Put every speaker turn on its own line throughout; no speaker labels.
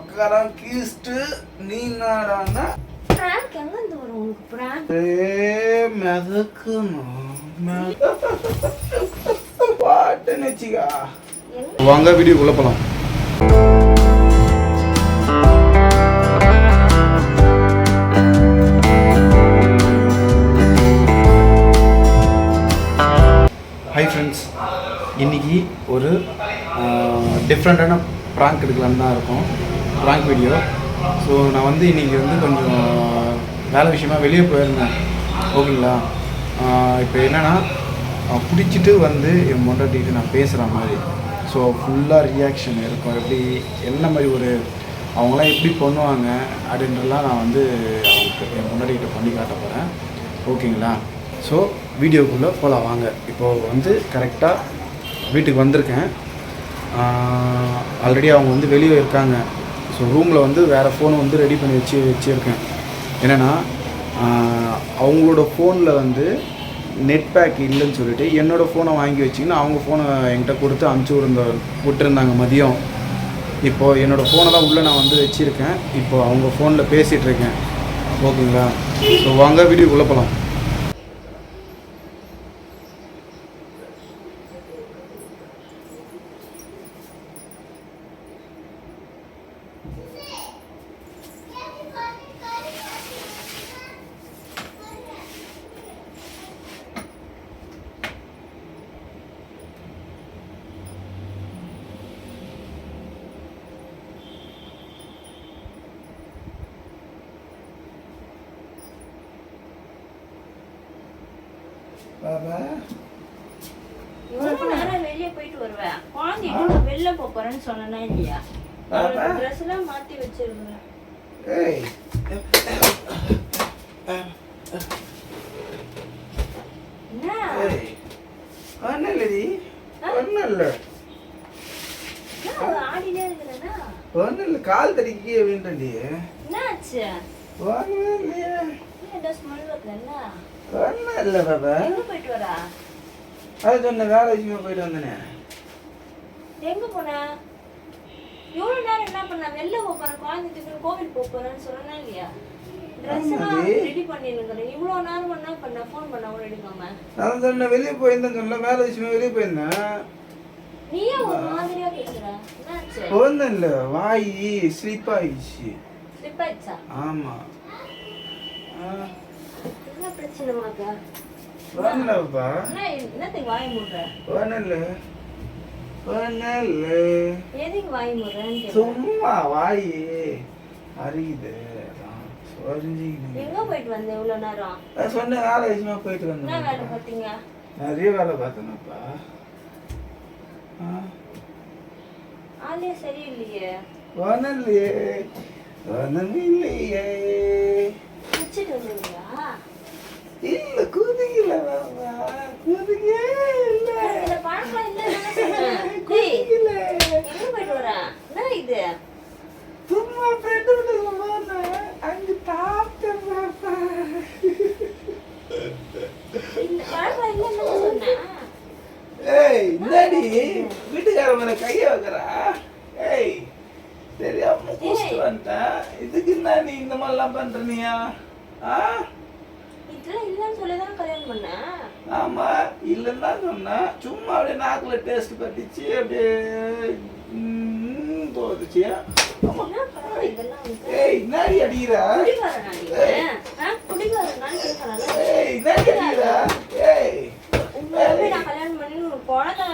பக்காரம் கீஸ்ட்டு நீ நாடானா
பிராங்க் எங்க இருந்து வரும் உங்களுக்கு பிராங்க்?
மிதக்கணும் பாட்டு நிச்சிக்கா. வாங்க வீடியோக்குள்ள போலாம். ஹாய் ஃப்ரெண்ட்ஸ், இன்றைக்கி ஒரு டிஃப்ரெண்ட்டான ப்ராங்க் எடுக்கலான்னு தான் இருக்கோம். Prank video. ஸோ நான் வந்து இன்றைக்கி வந்து கொஞ்சம் வேலை விஷயமா வெளியே போயிருந்தேன். ஓகேங்களா? இப்போ என்னென்னா பிடிச்சிட்டு வந்து என் பொண்டாட்டிகிட்ட நான் பேசுகிற மாதிரி. ஸோ ஃபுல்லாக ரியாக்ஷன் இருக்கும். எப்படி என்ன மாதிரி ஒரு அவங்களாம் எப்படி பண்ணுவாங்க அப்படின்றலாம் நான் வந்து அவங்களுக்கு என் பொண்டாட்டிகிட்ட பண்ணி காட்ட போகிறேன். ஓகேங்களா? ஸோ வீடியோக்குள்ளே போகலாம் வாங்க. இப்போது வந்து கரெக்டாக வீட்டுக்கு வந்திருக்கேன். ஆல்ரெடி அவங்க வந்து வெளியே இருக்காங்க. ஸோ ரூமில் வந்து வேறு ஃபோனை வந்து ரெடி பண்ணி வச்சுருக்கேன். என்னென்னா அவங்களோட ஃபோனில் வந்து நெட் பேக் இல்லைன்னு சொல்லிட்டு என்னோடய ஃபோனை வாங்கி வச்சிங்கன்னா அவங்க ஃபோனை என்கிட்ட கொடுத்து விட்டுருந்தாங்க மதியம். இப்போது என்னோடய ஃபோனை தான் உள்ளே நான் வந்து வச்சுருக்கேன். இப்போது அவங்க ஃபோனில் பேசிகிட்ருக்கேன். ஓகேங்களா? ஸோ வாங்க வீடியோக்குள்ளே போகலாம்.
இவ்வளவு நேரம் வெளியே போயிட்டு வருவேன். குழந்தைங்க வெளில போறேன்னு சொன்னா இல்லையா? ட்ரெஸ் எல்லாம் மாத்தி வச்சிருக்கேன்.
கால் தடிக்கி அப்படின்ட்டு
என்னாச்சு?
ஒன்றும் இல்லை பாப்பா.
எங்க போயிட்டு வரா?
அது சொன்ன வேலை விஷயமா போயிட்டு வந்தேனே.
எங்க போன? இவ்வளவு நேரம் என்ன பண்ண? வெளில போறேன், குழந்தைக்கு கோவில் போறேன்னு சொன்னா இல்லையா? ட்ரெஸ் எல்லாம் ரெடி பண்ணிருக்கேன். இவ்வளவு நேரம் என்ன பண்ண? ஃபோன் பண்ண கூட எடுக்காம.
நான் சொன்ன வெளியே போயிருந்தேன்னு சொன்ன வேலை விஷயமா வெளியே போயிருந்தேன்.
நீயே ஒரு மாதிரியா பேசுற. என்னாச்சு?
ஒன்றும் இல்லை, வாய் ஸ்லிப் ஆயிடுச்சு.
ஸ்லிப் ஆயிடுச்சா?
ஆமா.
என்ன பிரச்சனை மாக்கா?
ஒன்னுலப்பா.
என்னத்துக்கு வாய் மூடுற?
ஒன்னுல.
எதுக்கு வாய் மூடுறேன்னு
சும்மா வாய் அறியுது.
எங்க போயிட்டு வந்த இவ்வளவு நேரம்?
சொன்ன வேலை விஷயமா போயிட்டு வந்தேன்.
என்ன வேலை பார்த்தீங்க?
நிறைய வேலை பார்த்தேனப்பா.
ஆளே சரியில்லையே.
ஒன்னுலையே ஒன்னுலையே
குச்சிட்டு வந்தீங்களா?
இல்ல குதிக்கல பாப்பா, குதிக்கே இல்ல.
இந்த பழக்கம் இல்லன்னு சொன்னேன். குதிக்கல. எங்க போயிட்டு வர? என்ன இது?
சும்மா ஃப்ரெண்ட் வீட்டுக்கு போனேன். அங்க சாப்பிட்டேன் பாப்பா.
இந்த பழக்கம் இல்லன்னு சொன்னேன்.
ஏய், என்னடி வீட்டுக்கார மேல கைய வைக்கிறா? ஏய், தெரியாம கூஸ்ட் வந்துட்டேன். இதுக்கு என்ன நீ இந்த மாதிரிலாம் பண்றனியா?
இதெல்லாம் இல்லன்னு சொல்லிதான் கல்யாணம் பண்ணேன்.
ஆமா, இல்லன்னு தான் சொன்னேன். சும்மா அப்படியே நாக்குல டேஸ்ட் பட்டுச்சு, அப்படியே போதுச்சு. ஏய், என்னடி அடிக்கிறா?
ஏய்,
என்னடி அடிக்கிறா? ஏய்,
நான் கல்யாணம் பண்ணி குழந்தை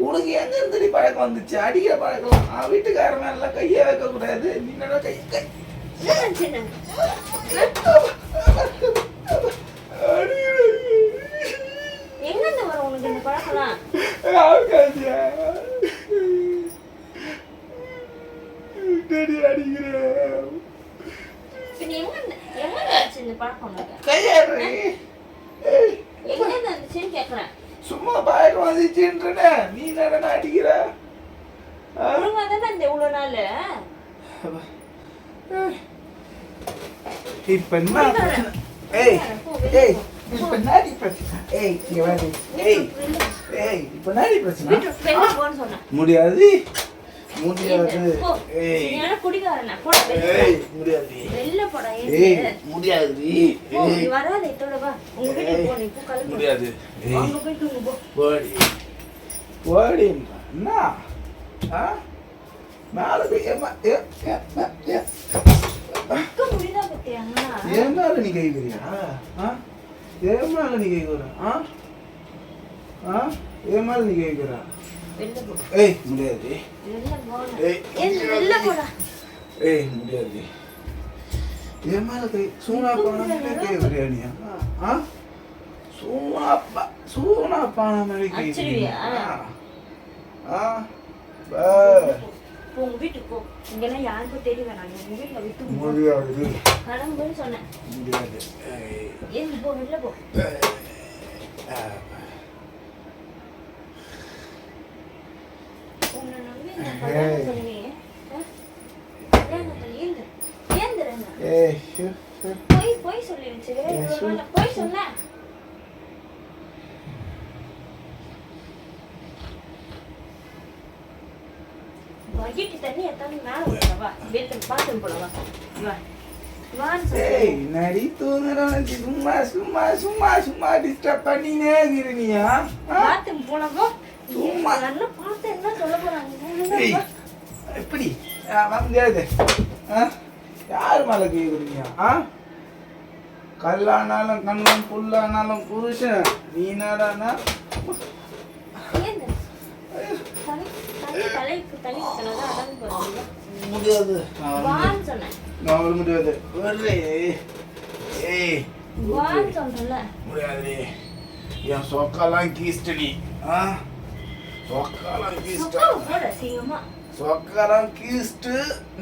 உனக்கு எங்க இருந்து பழக்கம் வந்துச்சு? அடிக்கிற பழக்கம் வீட்டுக்கார மேல கையே வைக்க கூடாது. நீ என்ன கை
எங்க இருந்து வர உனக்கு இந்த பழக்கம்?
சும்மா பாய்க்கு வந்துச்சுன்றே நீ என்ன அடிக்கிற?
இவ்வளவு நாள்
இப்ப என்ன? ஏய் ஏய் இப்போ நாடி பிரச்சனை. ஏய் இங்க வாடி. ஏய் இப்போ நாடி பிரச்சனை.
வெளில போன்னு சொன்னேன்.
முடியாது. ஏய்
நீ குடிகாரனா போடா வெளில.
ஏய் முடியாது.
வெளில போடா.
ஏய் முடியாது.
நீ வராத இதோட வா. உங்க வீட்டுக்கு போ நீ போ கலந்து.
முடியாது.
அங்க போய் தூங்கு போ.
போடி. போடி. என்ன? ஆ? மேல போய் ஏமா ஏ
முடியல பத்தியா?
ஏன் மேல நீ கை வைக்கிறியா? ஆ? ஏன் மேல நீ கை வைக்கிற? ஆ? ஆ? ஏன் மேல நீ கை வைக்கிற?
வெளில போ.
ஏய் முடியாது.
வெளில போ.
ஏய்
வெளில போடா.
ஏய் முடியாது. ஏன் மேல கை சூனா பான கை வைக்கிறியா நீ? ஆ? சூனா பான மேல கை வைக்கிறியா? ஆ? பா
போ உங்க வீட்டுக்கு போ. இங்கெல்லாம் யாருக்கும் தெரிய வேணாம். உங்க வீட்டுல விட்டு போ.
முடியாது.
கடம்புன்னு சொன்னேன்.
முடியாது.
ஏன் போ வெளில போ. உன்னை நம்பி நான் கல்யாணம் பண்ணுவேன். கல்யாணம் பண்ணி ஏந்துறேன். போய் சொல்லிடுச்சு. போய் சொன்ன. வகிட்டு தண்ணி எத்தாந்து மேல விடுறவா. வீட்டுக்கு பாத்ரூம் போடவா. வா வான்னு
ஏய்
சொல்லு.
நடி தூங்குறவனுக்கு சும்மா சும்மா சும்மா சும்மா டிஸ்டர்ப் பண்ணினே இருக்கிறியா?
பாத்ரூம் போனப்போ
சும்மா.
நல்லா பார்த்து என்ன சொல்ல போறாங்க?
ஏய் எப்படி வர முடியாது. யார் மேல கேக்குறீங்க? கல்லானாலும் கண்ணன் புல்லானாலும் புருஷன் நீ என்னடானா? முடியாது. நான் வர முடியாது. ஏய் முடியாது. என் சொக்காலாம் கீஸ்டடி. சொக்காலாம் கீஸ்ட. சொக்காலாம் கீஸ்ட்டு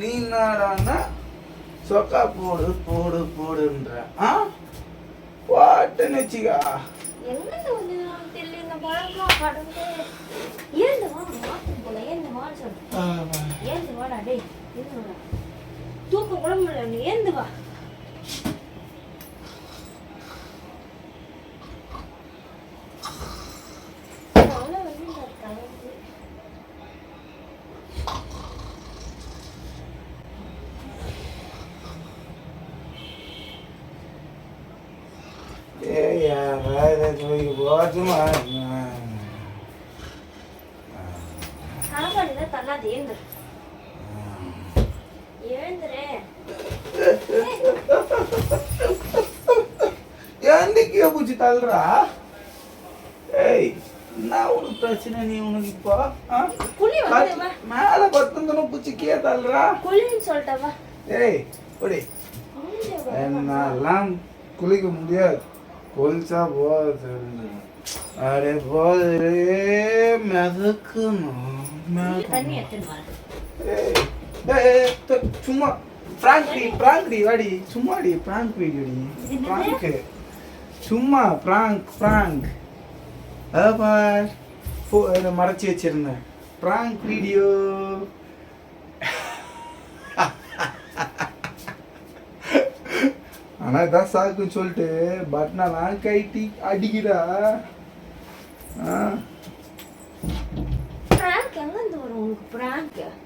நீ என்னடானா சொக்கா போடு போடு போடுன்ற. வாட்டு நெச்சிக்கா.
தூக்க கூட முடியல. நீ ஏந்து வா. தள்ளாது ஏந்து. எழுந்துரு.
ஏந்திக்கே பூச்சி தள்ளுறா? ஏய் என்ன உனக்கு பிரச்சனை? நீ உனக்கு இப்போ
குழி வந்து
மேல பத்துந்தன பூச்சி கீழே தள்ளுறா?
குழின்னு சொல்லிட்டவா.
ஏய் ஒடி. என்னெல்லாம் குளிக்க முடியாது. குளிச்சா போது. அடே போது மிதக்கணும்.
தண்ணி எடுத்துன்னு
சும்மா பிராங்க் வாடி. சும்மாடி பிராங்க் வீடியோடி. பிராங்க் சும்மா பிராங்க் அதான் மறைச்சி வச்சிருந்தேன். Prank video. ஆனா இதான் சாக்குன்னு சொல்லிட்டு பட்னாலாம் கைட்டி அடிக்கிறா.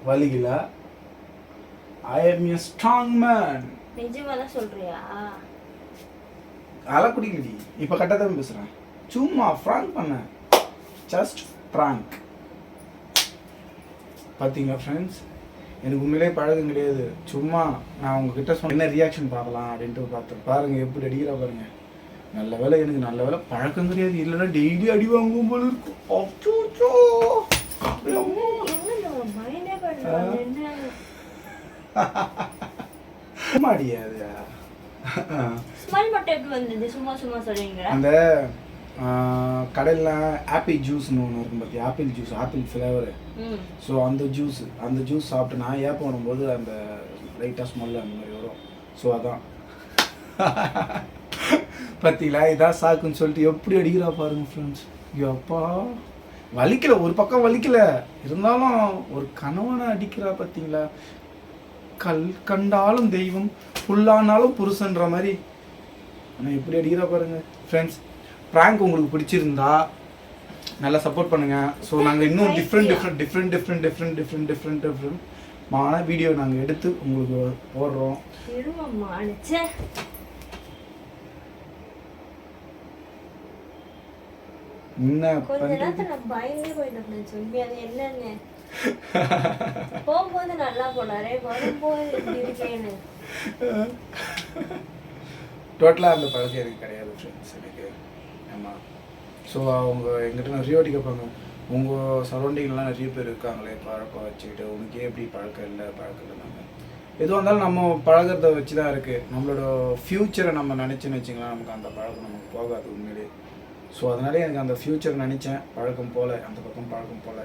வலிக்கல. I am a strong man.
நிஜமாதான் சொல்றியா?
அல குடிக்கலடி. இப்ப கட்டதான் பேசுறேன். சும்மா பிராங்க் பண்ண. Just prank. பாத்தீங்களா ஃப்ரெண்ட்ஸ், எனக்கு உண்மையிலே பழக்கம் கிடையாது. சும்மா நான் உங்ககிட்ட சொன்ன என்ன ரியாக்ஷன் பார்க்கலாம் அப்படின்ட்டு பார்த்து பாருங்க எப்படி அடிக்கிறா பாருங்க. நல்ல வேலை எனக்கு நல்ல வேலை பழக்கம் கிடையாது. இல்லைன்னா டெய்லி அடி வாங்குவோம் போல இருக்கும். அச்சோ அந்த கடையில் ஆப்பிள் ஜூஸ்னு ஒன்று இருக்கும் பார்த்தியா? Apple juice, apple flavour. So அந்த ஜூஸ் சாப்பிட்டு நான் ஏப்பம் வரும்போது அந்த லைட்டாக ஸ்மெல் அந்த மாதிரி வரும். ஸோ அதான் பார்த்தீங்களா, இதான் சாக்குன்னு சொல்லிட்டு எப்படி அடிக்கிறா பாருங்க ஃப்ரெண்ட்ஸ். ஐயோப்பா வலிக்கல, ஒரு பக்கம் வலிக்கல, இருந்தாலும் ஒரு கணவனை அடிக்கிறா பார்த்தீங்களா. கண்டாலும் தெய்வம் புல்லானாலும் புருஷன்ற மாதிரி ஆனால் எப்படி அடிக்கிறா பாருங்க ஃப்ரெண்ட்ஸ். ப்ராங்க் உங்களுக்கு பிடிச்சிருந்தா நல்லா சப்போர்ட் பண்ணுங்கள். ஸோ நாங்கள் இன்னும் டிஃப்ரெண்ட் மான வீடியோ நாங்கள் எடுத்து உங்களுக்கு போடுறோம். என்ன
கொஞ்ச நேரத்துல நான் பயந்தே போயிட்டேன் சொல்லி அது என்னன்னு போகும்போது நல்லா போனாரே வரும்போது இப்படி இருக்கேன்னு.
டோட்டலாக அந்த பழக்கம் எனக்கு கிடையாது ஃப்ரெண்ட்ஸ் எனக்கு. ஆமாம். ஸோ அவங்க எங்கிட்ட நிறைய வாட்டி கேட்பாங்க, உங்கள் சரௌண்டிங்லாம் நிறைய பேர் இருக்காங்களே பழக்கம் வச்சுக்கிட்டு, உனக்கே எப்படி பழக்கம் இல்லை நாங்கள் எதுவாக இருந்தாலும் நம்ம பழகிறத வச்சு தான் இருக்குது. நம்மளோட ஃப்யூச்சரை நம்ம நினச்சின்னு வச்சிங்களா, நமக்கு அந்த பழக்கம் நமக்கு போகாது உண்மையிலே. ஸோ அதனாலே எனக்கு அந்த ஃப்யூச்சர் நினச்சேன், பழக்கம் போல் அந்த பக்கம் பழக்கம் போல்.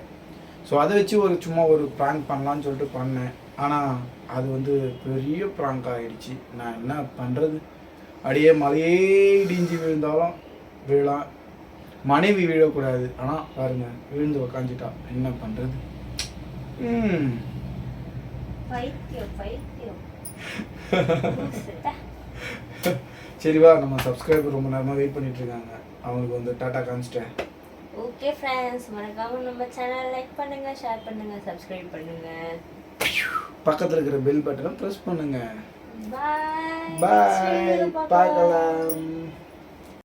ஸோ அதை வச்சு சும்மா ஒரு ப்ராங்க் பண்ணலான்னு சொல்லிட்டு பண்ணேன். ஆனால் அது வந்து பெரிய ப்ராங்க் ஆகிடுச்சு. நான் என்ன பண்ணுறது, அப்படியே மலையே இடிஞ்சு விழுந்தாலும் விழலாம், மனைவி விழக்கூடாது. ஆனால் பாருங்கள் விழுந்து உக்காந்துட்டா, என்ன பண்ணுறது. சரிவா, நம்ம சப்ஸ்கிரைபர் ரொம்ப நேரமாக வெயிட் பண்ணிட்டு இருக்காங்க, அவங்களுக்கு வந்து டாடா காமிச்சிட்டேன்.
ஓகே ஃப்ரெண்ட்ஸ், மறக்காம நம்ம சேனல் லைக் பண்ணுங்க, ஷேர் பண்ணுங்க, சப்ஸ்கிரைப் பண்ணுங்க,
பக்கத்தில் இருக்கிற பெல் பட்டனை ப்ரெஸ் பண்ணுங்க.
பாய்
பாய், பார்க்கலாம்.